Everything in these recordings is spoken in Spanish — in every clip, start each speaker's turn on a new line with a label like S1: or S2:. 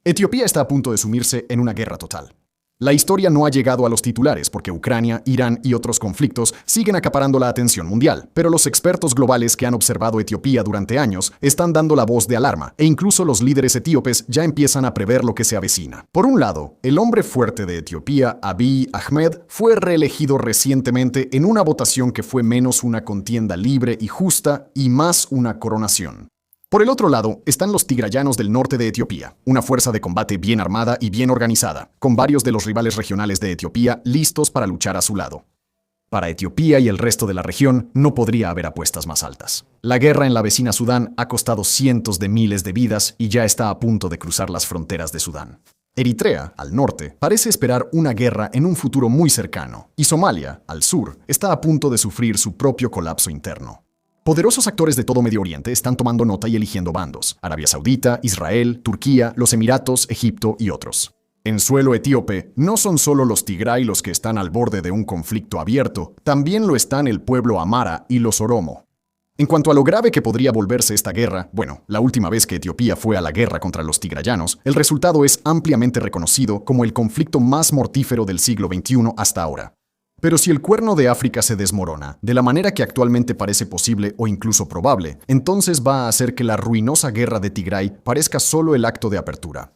S1: Etiopía está a punto de sumirse en una guerra total. La historia no ha llegado a los titulares porque Ucrania, Irán y otros conflictos siguen acaparando la atención mundial, pero los expertos globales que han observado Etiopía durante años están dando la voz de alarma, e incluso los líderes etíopes ya empiezan a prever lo que se avecina. Por un lado, el hombre fuerte de Etiopía, Abiy Ahmed, fue reelegido recientemente en una votación que fue menos una contienda libre y justa y más una coronación. Por el otro lado, están los tigrayanos del norte de Etiopía, una fuerza de combate bien armada y bien organizada, con varios de los rivales regionales de Etiopía listos para luchar a su lado. Para Etiopía y el resto de la región no podría haber apuestas más altas. La guerra en la vecina Sudán ha costado cientos de miles de vidas y ya está a punto de cruzar las fronteras de Sudán. Eritrea, al norte, parece esperar una guerra en un futuro muy cercano, y Somalia, al sur, está a punto de sufrir su propio colapso interno. Poderosos actores de todo Medio Oriente están tomando nota y eligiendo bandos: Arabia Saudita, Israel, Turquía, los Emiratos, Egipto y otros. En suelo etíope, no son solo los Tigray los que están al borde de un conflicto abierto, también lo están el pueblo Amhara y los Oromo. En cuanto a lo grave que podría volverse esta guerra, bueno, la última vez que Etiopía fue a la guerra contra los tigrayanos, el resultado es ampliamente reconocido como el conflicto más mortífero del siglo XXI hasta ahora. Pero si el Cuerno de África se desmorona, de la manera que actualmente parece posible o incluso probable, entonces va a hacer que la ruinosa guerra de Tigray parezca solo el acto de apertura.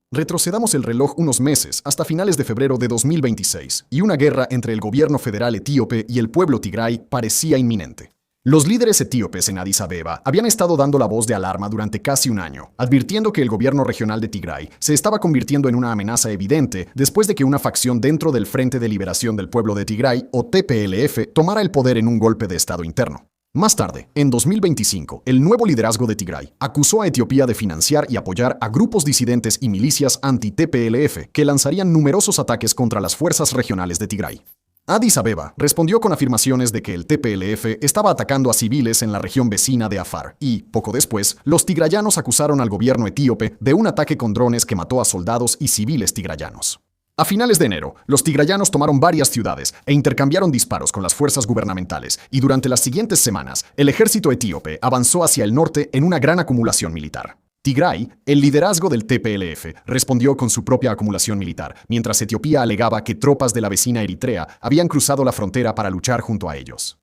S1: Retrocedamos el reloj unos meses, hasta finales de febrero de 2026, y una guerra entre el gobierno federal etíope y el pueblo Tigray parecía inminente. Los líderes etíopes en Addis Abeba habían estado dando la voz de alarma durante casi un año, advirtiendo que el gobierno regional de Tigray se estaba convirtiendo en una amenaza evidente después de que una facción dentro del Frente de Liberación del Pueblo de Tigray, o TPLF, tomara el poder en un golpe de estado interno. Más tarde, en 2025, el nuevo liderazgo de Tigray acusó a Etiopía de financiar y apoyar a grupos disidentes y milicias anti-TPLF que lanzarían numerosos ataques contra las fuerzas regionales de Tigray. Addis Abeba respondió con afirmaciones de que el TPLF estaba atacando a civiles en la región vecina de Afar y, poco después, los tigrayanos acusaron al gobierno etíope de un ataque con drones que mató a soldados y civiles tigrayanos. A finales de enero, los tigrayanos tomaron varias ciudades e intercambiaron disparos con las fuerzas gubernamentales, y durante las siguientes semanas, el ejército etíope avanzó hacia el norte en una gran acumulación militar. Tigray, el liderazgo del TPLF, respondió con su propia acumulación militar, mientras Etiopía alegaba que tropas de la vecina Eritrea habían cruzado la frontera para luchar junto a ellos.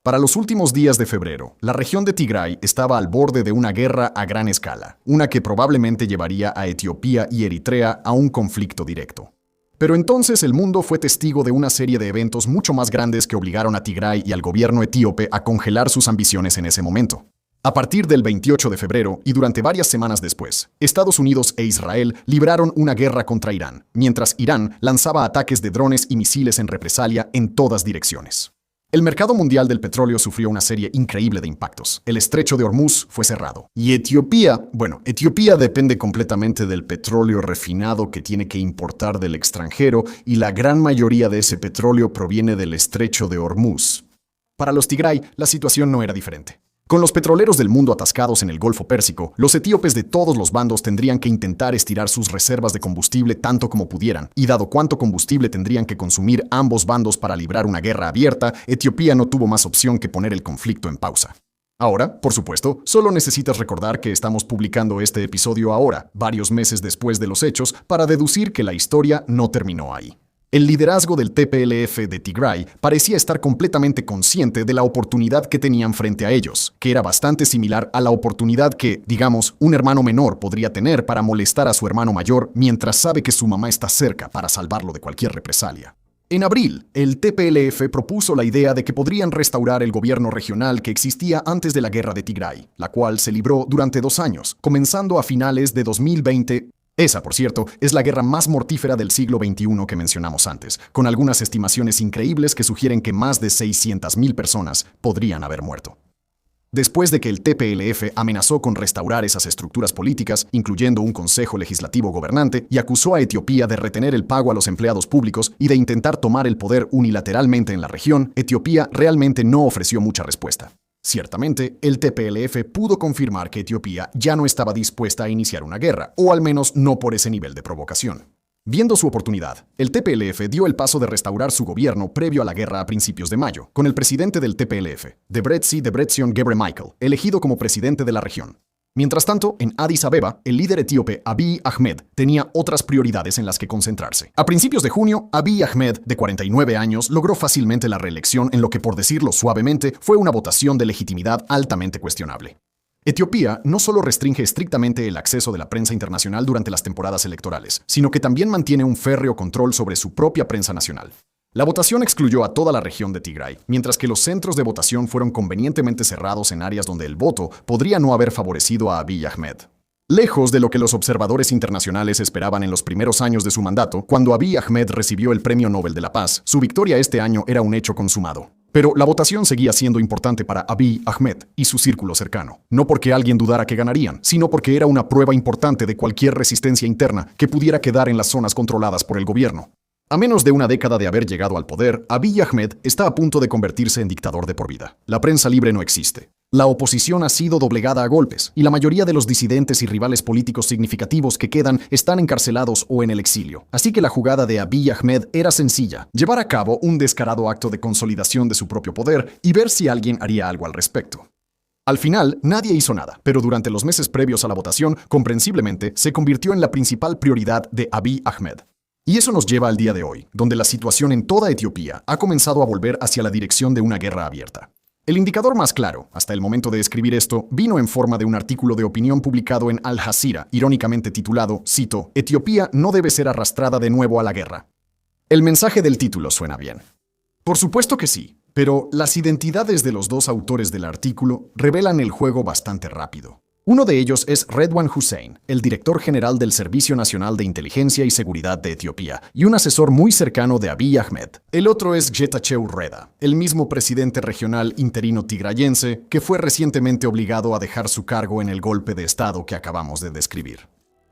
S1: Para los últimos días de febrero, la región de Tigray estaba al borde de una guerra a gran escala, una que probablemente llevaría a Etiopía y Eritrea a un conflicto directo. Pero entonces el mundo fue testigo de una serie de eventos mucho más grandes que obligaron a Tigray y al gobierno etíope a congelar sus ambiciones en ese momento. A partir del 28 de febrero y durante varias semanas después, Estados Unidos e Israel libraron una guerra contra Irán, mientras Irán lanzaba ataques de drones y misiles en represalia en todas direcciones. El mercado mundial del petróleo sufrió una serie increíble de impactos. El estrecho de Hormuz fue cerrado. Y Etiopía depende completamente del petróleo refinado que tiene que importar del extranjero, y la gran mayoría de ese petróleo proviene del estrecho de Hormuz. Para los Tigray, la situación no era diferente. Con los petroleros del mundo atascados en el Golfo Pérsico, los etíopes de todos los bandos tendrían que intentar estirar sus reservas de combustible tanto como pudieran, y dado cuánto combustible tendrían que consumir ambos bandos para librar una guerra abierta, Etiopía no tuvo más opción que poner el conflicto en pausa. Ahora, por supuesto, solo necesitas recordar que estamos publicando este episodio ahora, varios meses después de los hechos, para deducir que la historia no terminó ahí. El liderazgo del TPLF de Tigray parecía estar completamente consciente de la oportunidad que tenían frente a ellos, que era bastante similar a la oportunidad que, digamos, un hermano menor podría tener para molestar a su hermano mayor mientras sabe que su mamá está cerca para salvarlo de cualquier represalia. En abril, el TPLF propuso la idea de que podrían restaurar el gobierno regional que existía antes de la guerra de Tigray, la cual se libró durante 2 años, comenzando a finales de 2020. Esa, por cierto, es la guerra más mortífera del siglo XXI que mencionamos antes, con algunas estimaciones increíbles que sugieren que más de 600.000 personas podrían haber muerto. Después de que el TPLF amenazó con restaurar esas estructuras políticas, incluyendo un consejo legislativo gobernante, y acusó a Etiopía de retener el pago a los empleados públicos y de intentar tomar el poder unilateralmente en la región, Etiopía realmente no ofreció mucha respuesta. Ciertamente, el TPLF pudo confirmar que Etiopía ya no estaba dispuesta a iniciar una guerra, o al menos no por ese nivel de provocación. Viendo su oportunidad, el TPLF dio el paso de restaurar su gobierno previo a la guerra a principios de mayo, con el presidente del TPLF, Debretsion Gebremichael, elegido como presidente de la región. Mientras tanto, en Addis Abeba, el líder etíope Abiy Ahmed tenía otras prioridades en las que concentrarse. A principios de junio, Abiy Ahmed, de 49 años, logró fácilmente la reelección en lo que, por decirlo suavemente, fue una votación de legitimidad altamente cuestionable. Etiopía no solo restringe estrictamente el acceso de la prensa internacional durante las temporadas electorales, sino que también mantiene un férreo control sobre su propia prensa nacional. La votación excluyó a toda la región de Tigray, mientras que los centros de votación fueron convenientemente cerrados en áreas donde el voto podría no haber favorecido a Abiy Ahmed. Lejos de lo que los observadores internacionales esperaban en los primeros años de su mandato, cuando Abiy Ahmed recibió el Premio Nobel de la Paz, su victoria este año era un hecho consumado. Pero la votación seguía siendo importante para Abiy Ahmed y su círculo cercano. No porque alguien dudara que ganarían, sino porque era una prueba importante de cualquier resistencia interna que pudiera quedar en las zonas controladas por el gobierno. A menos de una década de haber llegado al poder, Abiy Ahmed está a punto de convertirse en dictador de por vida. La prensa libre no existe. La oposición ha sido doblegada a golpes, y la mayoría de los disidentes y rivales políticos significativos que quedan están encarcelados o en el exilio. Así que la jugada de Abiy Ahmed era sencilla: llevar a cabo un descarado acto de consolidación de su propio poder y ver si alguien haría algo al respecto. Al final, nadie hizo nada, pero durante los meses previos a la votación, comprensiblemente, se convirtió en la principal prioridad de Abiy Ahmed. Y eso nos lleva al día de hoy, donde la situación en toda Etiopía ha comenzado a volver hacia la dirección de una guerra abierta. El indicador más claro, hasta el momento de escribir esto, vino en forma de un artículo de opinión publicado en Al Jazeera, irónicamente titulado, cito, «Etiopía no debe ser arrastrada de nuevo a la guerra». El mensaje del título suena bien. Por supuesto que sí, pero las identidades de los dos autores del artículo revelan el juego bastante rápido. Uno de ellos es Redwan Hussein, el director general del Servicio Nacional de Inteligencia y Seguridad de Etiopía, y un asesor muy cercano de Abiy Ahmed. El otro es Getachew Reda, el mismo presidente regional interino tigrayense que fue recientemente obligado a dejar su cargo en el golpe de Estado que acabamos de describir.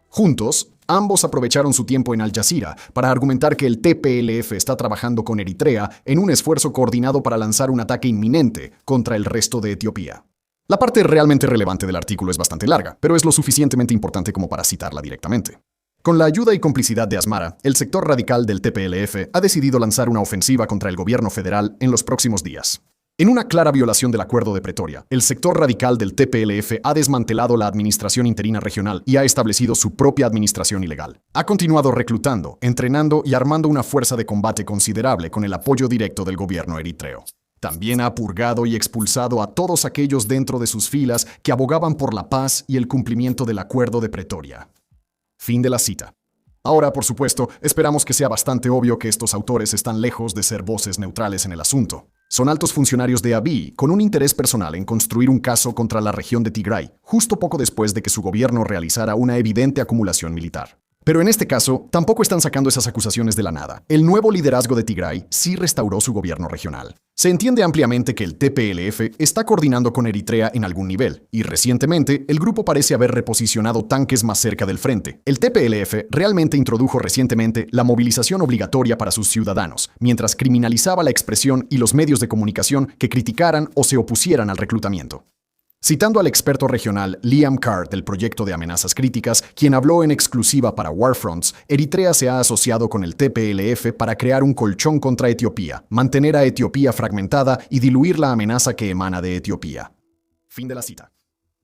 S1: Juntos, ambos aprovecharon su tiempo en Al Jazeera para argumentar que el TPLF está trabajando con Eritrea en un esfuerzo coordinado para lanzar un ataque inminente contra el resto de Etiopía. La parte realmente relevante del artículo es bastante larga, pero es lo suficientemente importante como para citarla directamente. Con la ayuda y complicidad de Asmara, el sector radical del TPLF ha decidido lanzar una ofensiva contra el gobierno federal en los próximos días. En una clara violación del Acuerdo de Pretoria, el sector radical del TPLF ha desmantelado la administración interina regional y ha establecido su propia administración ilegal. Ha continuado reclutando, entrenando y armando una fuerza de combate considerable con el apoyo directo del gobierno eritreo. También ha purgado y expulsado a todos aquellos dentro de sus filas que abogaban por la paz y el cumplimiento del Acuerdo de Pretoria. Fin de la cita. Ahora, por supuesto, esperamos que sea bastante obvio que estos autores están lejos de ser voces neutrales en el asunto. Son altos funcionarios de Abiy con un interés personal en construir un caso contra la región de Tigray, justo poco después de que su gobierno realizara una evidente acumulación militar. Pero en este caso, tampoco están sacando esas acusaciones de la nada. El nuevo liderazgo de Tigray sí restauró su gobierno regional. Se entiende ampliamente que el TPLF está coordinando con Eritrea en algún nivel, y recientemente el grupo parece haber reposicionado tanques más cerca del frente. El TPLF realmente introdujo recientemente la movilización obligatoria para sus ciudadanos, mientras criminalizaba la expresión y los medios de comunicación que criticaran o se opusieran al reclutamiento. Citando al experto regional Liam Carr del proyecto de amenazas críticas, quien habló en exclusiva para Warfronts, Eritrea se ha asociado con el TPLF para crear un colchón contra Etiopía, mantener a Etiopía fragmentada y diluir la amenaza que emana de Etiopía. Fin de la cita.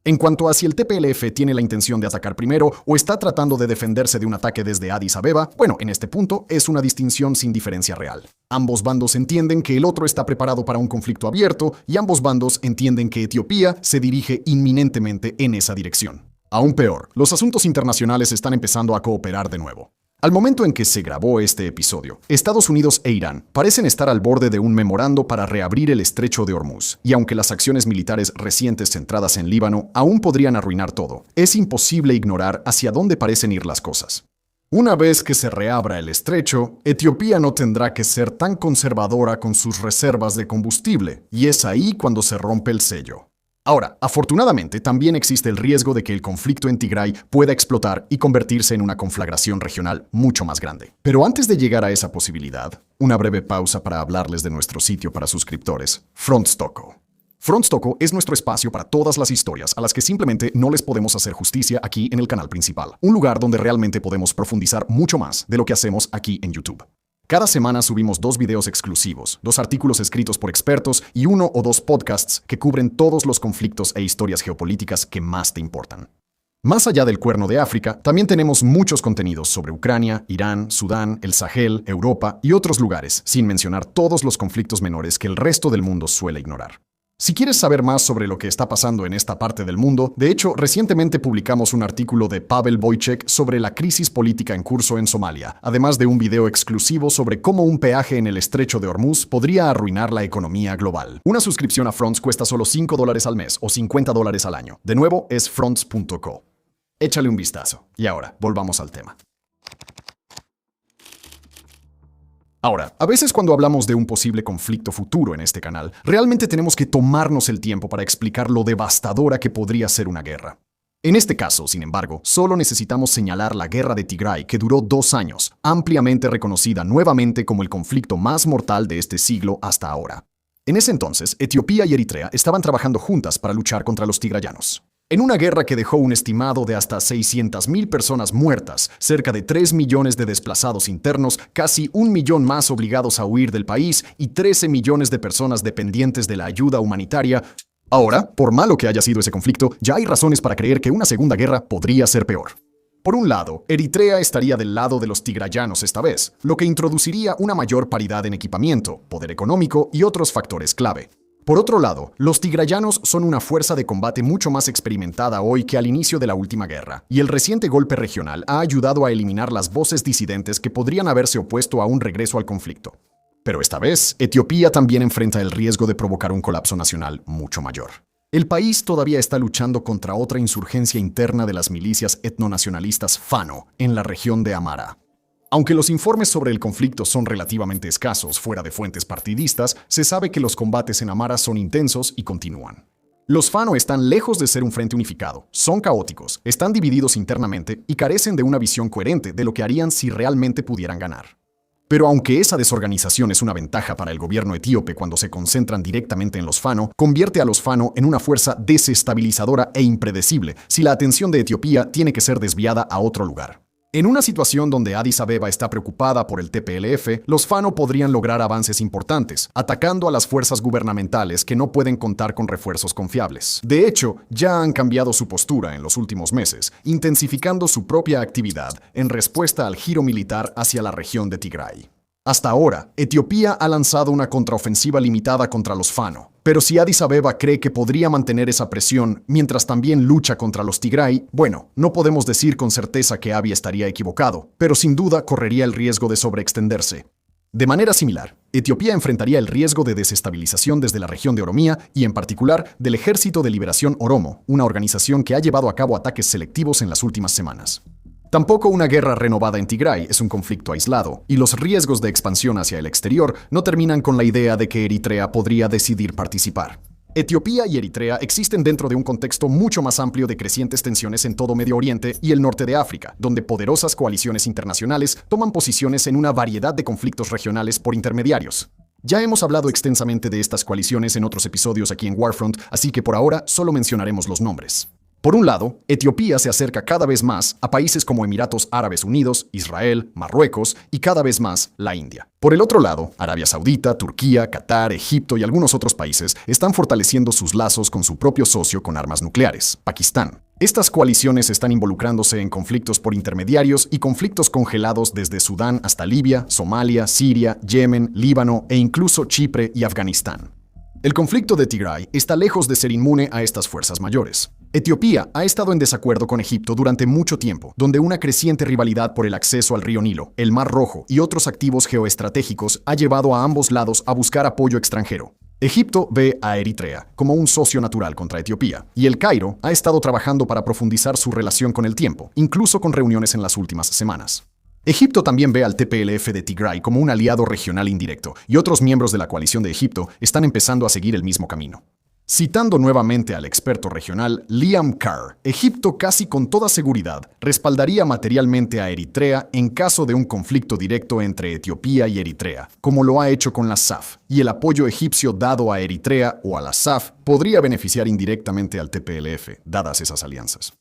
S1: En cuanto a si el TPLF tiene la intención de atacar primero o está tratando de defenderse de un ataque desde Addis Abeba, bueno, en este punto es una distinción sin diferencia real. Ambos bandos entienden que el otro está preparado para un conflicto abierto y ambos bandos entienden que Etiopía se dirige inminentemente en esa dirección. Aún peor, los asuntos internacionales están empezando a cooperar de nuevo. Al momento en que se grabó este episodio, Estados Unidos e Irán parecen estar al borde de un memorando para reabrir el estrecho de Hormuz, y aunque las acciones militares recientes centradas en Líbano aún podrían arruinar todo, es imposible ignorar hacia dónde parecen ir las cosas. Una vez que se reabra el estrecho, Etiopía no tendrá que ser tan conservadora con sus reservas de combustible, y es ahí cuando se rompe el sello. Ahora, afortunadamente, también existe el riesgo de que el conflicto en Tigray pueda explotar y convertirse en una conflagración regional mucho más grande. Pero antes de llegar a esa posibilidad, una breve pausa para hablarles de nuestro sitio para suscriptores, Frontstoko. Frontstoko es nuestro espacio para todas las historias a las que simplemente no les podemos hacer justicia aquí en el canal principal. Un lugar donde realmente podemos profundizar mucho más de lo que hacemos aquí en YouTube. Cada semana subimos 2 videos exclusivos, 2 artículos escritos por expertos y 1 o 2 podcasts que cubren todos los conflictos e historias geopolíticas que más te importan. Más allá del Cuerno de África, también tenemos muchos contenidos sobre Ucrania, Irán, Sudán, el Sahel, Europa y otros lugares, sin mencionar todos los conflictos menores que el resto del mundo suele ignorar. Si quieres saber más sobre lo que está pasando en esta parte del mundo, de hecho, recientemente publicamos un artículo de Pavel Wojcik sobre la crisis política en curso en Somalia, además de un video exclusivo sobre cómo un peaje en el estrecho de Hormuz podría arruinar la economía global. Una suscripción a Fronts cuesta solo $5 al mes o $50 al año. De nuevo, es fronts.co. Échale un vistazo. Y ahora, volvamos al tema. Ahora, a veces cuando hablamos de un posible conflicto futuro en este canal, realmente tenemos que tomarnos el tiempo para explicar lo devastadora que podría ser una guerra. En este caso, sin embargo, solo necesitamos señalar la guerra de Tigray, que duró 2 años, ampliamente reconocida nuevamente como el conflicto más mortal de este siglo hasta ahora. En ese entonces, Etiopía y Eritrea estaban trabajando juntas para luchar contra los tigrayanos. En una guerra que dejó un estimado de hasta 600,000 personas muertas, cerca de 3 millones de desplazados internos, casi 1 millón más obligados a huir del país y 13 millones de personas dependientes de la ayuda humanitaria. Ahora, por malo que haya sido ese conflicto, ya hay razones para creer que una segunda guerra podría ser peor. Por un lado, Eritrea estaría del lado de los tigrayanos esta vez, lo que introduciría una mayor paridad en equipamiento, poder económico y otros factores clave. Por otro lado, los tigrayanos son una fuerza de combate mucho más experimentada hoy que al inicio de la última guerra, y el reciente golpe regional ha ayudado a eliminar las voces disidentes que podrían haberse opuesto a un regreso al conflicto. Pero esta vez, Etiopía también enfrenta el riesgo de provocar un colapso nacional mucho mayor. El país todavía está luchando contra otra insurgencia interna de las milicias etnonacionalistas Fano en la región de Amara. Aunque los informes sobre el conflicto son relativamente escasos fuera de fuentes partidistas, se sabe que los combates en Amara son intensos y continúan. Los Fano están lejos de ser un frente unificado, son caóticos, están divididos internamente y carecen de una visión coherente de lo que harían si realmente pudieran ganar. Pero aunque esa desorganización es una ventaja para el gobierno etíope cuando se concentran directamente en los Fano, convierte a los Fano en una fuerza desestabilizadora e impredecible si la atención de Etiopía tiene que ser desviada a otro lugar. En una situación donde Addis Abeba está preocupada por el TPLF, los Fano podrían lograr avances importantes, atacando a las fuerzas gubernamentales que no pueden contar con refuerzos confiables. De hecho, ya han cambiado su postura en los últimos meses, intensificando su propia actividad en respuesta al giro militar hacia la región de Tigray. Hasta ahora, Etiopía ha lanzado una contraofensiva limitada contra los Fano. Pero si Addis Abeba cree que podría mantener esa presión mientras también lucha contra los Tigray, bueno, no podemos decir con certeza que Abiy estaría equivocado, pero sin duda correría el riesgo de sobreextenderse. De manera similar, Etiopía enfrentaría el riesgo de desestabilización desde la región de Oromía y en particular del Ejército de Liberación Oromo, una organización que ha llevado a cabo ataques selectivos en las últimas semanas. Tampoco una guerra renovada en Tigray es un conflicto aislado, y los riesgos de expansión hacia el exterior no terminan con la idea de que Eritrea podría decidir participar. Etiopía y Eritrea existen dentro de un contexto mucho más amplio de crecientes tensiones en todo Medio Oriente y el norte de África, donde poderosas coaliciones internacionales toman posiciones en una variedad de conflictos regionales por intermediarios. Ya hemos hablado extensamente de estas coaliciones en otros episodios aquí en Warfront, así que por ahora solo mencionaremos los nombres. Por un lado, Etiopía se acerca cada vez más a países como Emiratos Árabes Unidos, Israel, Marruecos y cada vez más la India. Por el otro lado, Arabia Saudita, Turquía, Qatar, Egipto y algunos otros países están fortaleciendo sus lazos con su propio socio con armas nucleares, Pakistán. Estas coaliciones están involucrándose en conflictos por intermediarios y conflictos congelados desde Sudán hasta Libia, Somalia, Siria, Yemen, Líbano e incluso Chipre y Afganistán. El conflicto de Tigray está lejos de ser inmune a estas fuerzas mayores. Etiopía ha estado en desacuerdo con Egipto durante mucho tiempo, donde una creciente rivalidad por el acceso al río Nilo, el Mar Rojo y otros activos geoestratégicos ha llevado a ambos lados a buscar apoyo extranjero. Egipto ve a Eritrea como un socio natural contra Etiopía, y el Cairo ha estado trabajando para profundizar su relación con el tiempo, incluso con reuniones en las últimas semanas. Egipto también ve al TPLF de Tigray como un aliado regional indirecto, y otros miembros de la coalición de Egipto están empezando a seguir el mismo camino. Citando nuevamente al experto regional Liam Carr, Egipto casi con toda seguridad respaldaría materialmente a Eritrea en caso de un conflicto directo entre Etiopía y Eritrea, como lo ha hecho con la SAF, y el apoyo egipcio dado a Eritrea o a la SAF podría beneficiar indirectamente al TPLF, dadas esas alianzas.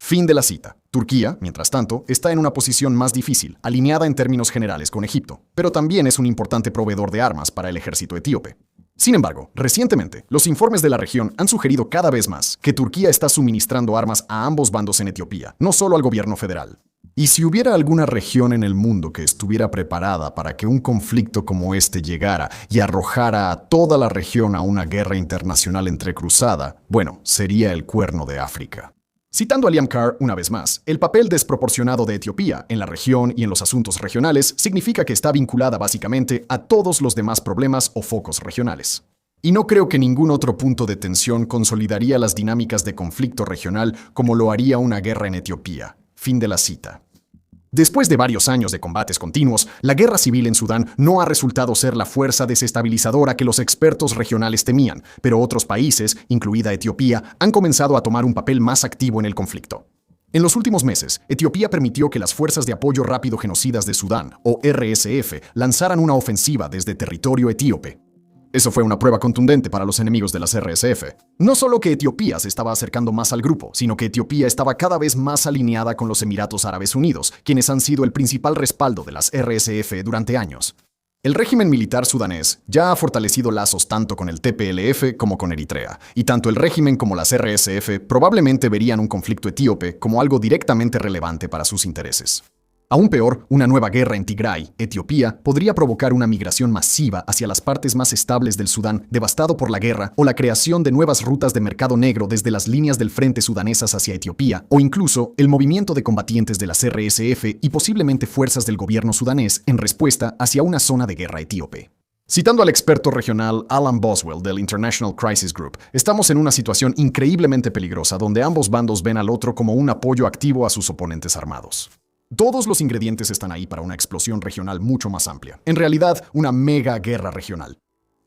S1: Fin de la cita. Turquía, mientras tanto, está en una posición más difícil, alineada en términos generales con Egipto, pero también es un importante proveedor de armas para el ejército etíope. Sin embargo, recientemente, los informes de la región han sugerido cada vez más que Turquía está suministrando armas a ambos bandos en Etiopía, no solo al gobierno federal. Y si hubiera alguna región en el mundo que estuviera preparada para que un conflicto como este llegara y arrojara a toda la región a una guerra internacional entrecruzada, bueno, sería el Cuerno de África. Citando a Liam Carr una vez más, el papel desproporcionado de Etiopía en la región y en los asuntos regionales significa que está vinculada básicamente a todos los demás problemas o focos regionales. Y no creo que ningún otro punto de tensión consolidaría las dinámicas de conflicto regional como lo haría una guerra en Etiopía. Fin de la cita. Después de varios años de combates continuos, la guerra civil en Sudán no ha resultado ser la fuerza desestabilizadora que los expertos regionales temían, pero otros países, incluida Etiopía, han comenzado a tomar un papel más activo en el conflicto. En los últimos meses, Etiopía permitió que las Fuerzas de Apoyo Rápido Genocidas de Sudán, o RSF, lanzaran una ofensiva desde territorio etíope. Eso fue una prueba contundente para los enemigos de las RSF. No solo que Etiopía se estaba acercando más al grupo, sino que Etiopía estaba cada vez más alineada con los Emiratos Árabes Unidos, quienes han sido el principal respaldo de las RSF durante años. El régimen militar sudanés ya ha fortalecido lazos tanto con el TPLF como con Eritrea, y tanto el régimen como las RSF probablemente verían un conflicto etíope como algo directamente relevante para sus intereses. Aún peor, una nueva guerra en Tigray, Etiopía, podría provocar una migración masiva hacia las partes más estables del Sudán, devastado por la guerra, o la creación de nuevas rutas de mercado negro desde las líneas del frente sudanesas hacia Etiopía, o incluso el movimiento de combatientes de las RSF y posiblemente fuerzas del gobierno sudanés en respuesta hacia una zona de guerra etíope. Citando al experto regional Alan Boswell del International Crisis Group, estamos en una situación increíblemente peligrosa donde ambos bandos ven al otro como un apoyo activo a sus oponentes armados. Todos los ingredientes están ahí para una explosión regional mucho más amplia. En realidad, una mega guerra regional.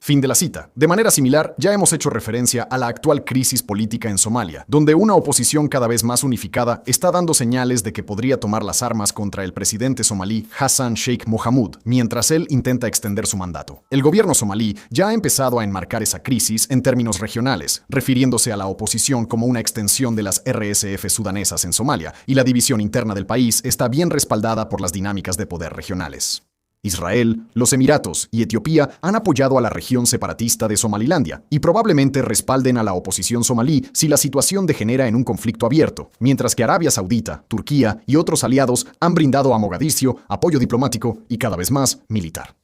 S1: Fin de la cita. De manera similar, ya hemos hecho referencia a la actual crisis política en Somalia, donde una oposición cada vez más unificada está dando señales de que podría tomar las armas contra el presidente somalí Hassan Sheikh Mohamud, mientras él intenta extender su mandato. El gobierno somalí ya ha empezado a enmarcar esa crisis en términos regionales, refiriéndose a la oposición como una extensión de las RSF sudanesas en Somalia, y la división interna del país está bien respaldada por las dinámicas de poder regionales. Israel, los Emiratos y Etiopía han apoyado a la región separatista de Somalilandia y probablemente respalden a la oposición somalí si la situación degenera en un conflicto abierto, mientras que Arabia Saudita, Turquía y otros aliados han brindado a Mogadiscio apoyo diplomático y cada vez más militar.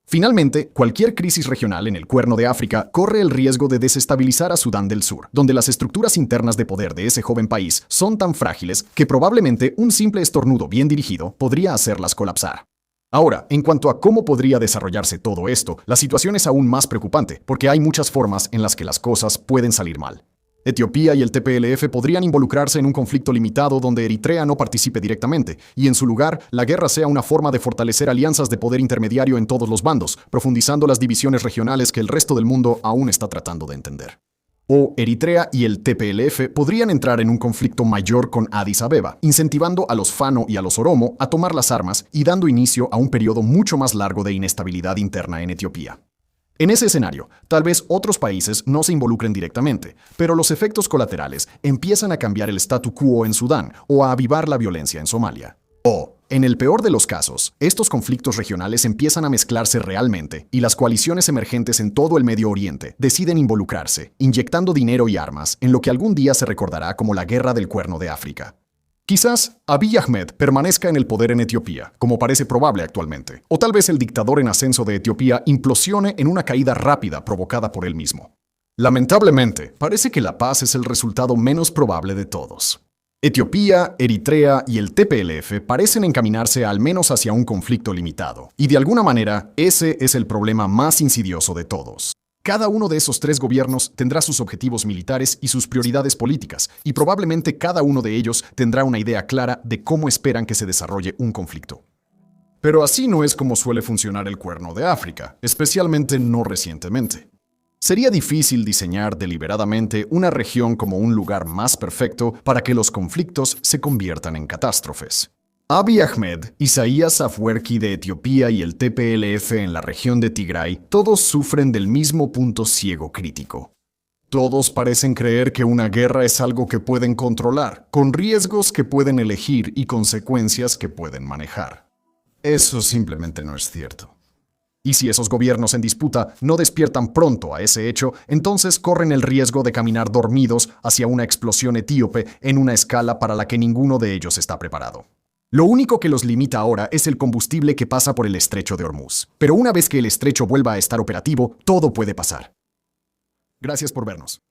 S1: Finalmente, cualquier crisis regional en el Cuerno de África corre el riesgo de desestabilizar a Sudán del Sur, donde las estructuras internas de poder de ese joven país son tan frágiles que probablemente un simple estornudo bien dirigido podría hacerlas colapsar. Ahora, en cuanto a cómo podría desarrollarse todo esto, la situación es aún más preocupante, porque hay muchas formas en las que las cosas pueden salir mal. Etiopía y el TPLF podrían involucrarse en un conflicto limitado donde Eritrea no participe directamente, y en su lugar, la guerra sea una forma de fortalecer alianzas de poder intermediario en todos los bandos, profundizando las divisiones regionales que el resto del mundo aún está tratando de entender. O Eritrea y el TPLF podrían entrar en un conflicto mayor con Addis Abeba, incentivando a los Fano y a los Oromo a tomar las armas y dando inicio a un periodo mucho más largo de inestabilidad interna en Etiopía. En ese escenario, tal vez otros países no se involucren directamente, pero los efectos colaterales empiezan a cambiar el statu quo en Sudán o a avivar la violencia en Somalia. O, en el peor de los casos, estos conflictos regionales empiezan a mezclarse realmente y las coaliciones emergentes en todo el Medio Oriente deciden involucrarse, inyectando dinero y armas en lo que algún día se recordará como la Guerra del Cuerno de África. Quizás Abiy Ahmed permanezca en el poder en Etiopía, como parece probable actualmente, o tal vez el dictador en ascenso de Etiopía implosione en una caída rápida provocada por él mismo. Lamentablemente, parece que la paz es el resultado menos probable de todos. Etiopía, Eritrea y el TPLF parecen encaminarse al menos hacia un conflicto limitado, y de alguna manera ese es el problema más insidioso de todos. Cada uno de esos tres gobiernos tendrá sus objetivos militares y sus prioridades políticas, y probablemente cada uno de ellos tendrá una idea clara de cómo esperan que se desarrolle un conflicto. Pero así no es como suele funcionar el Cuerno de África, especialmente no recientemente. Sería difícil diseñar deliberadamente una región como un lugar más perfecto para que los conflictos se conviertan en catástrofes. Abiy Ahmed, Isaías Afwerki de Etiopía y el TPLF en la región de Tigray, todos sufren del mismo punto ciego crítico. Todos parecen creer que una guerra es algo que pueden controlar, con riesgos que pueden elegir y consecuencias que pueden manejar. Eso simplemente no es cierto. Y si esos gobiernos en disputa no despiertan pronto a ese hecho, entonces corren el riesgo de caminar dormidos hacia una explosión etíope en una escala para la que ninguno de ellos está preparado. Lo único que los limita ahora es el combustible que pasa por el estrecho de Hormuz. Pero una vez que el estrecho vuelva a estar operativo, todo puede pasar. Gracias por vernos.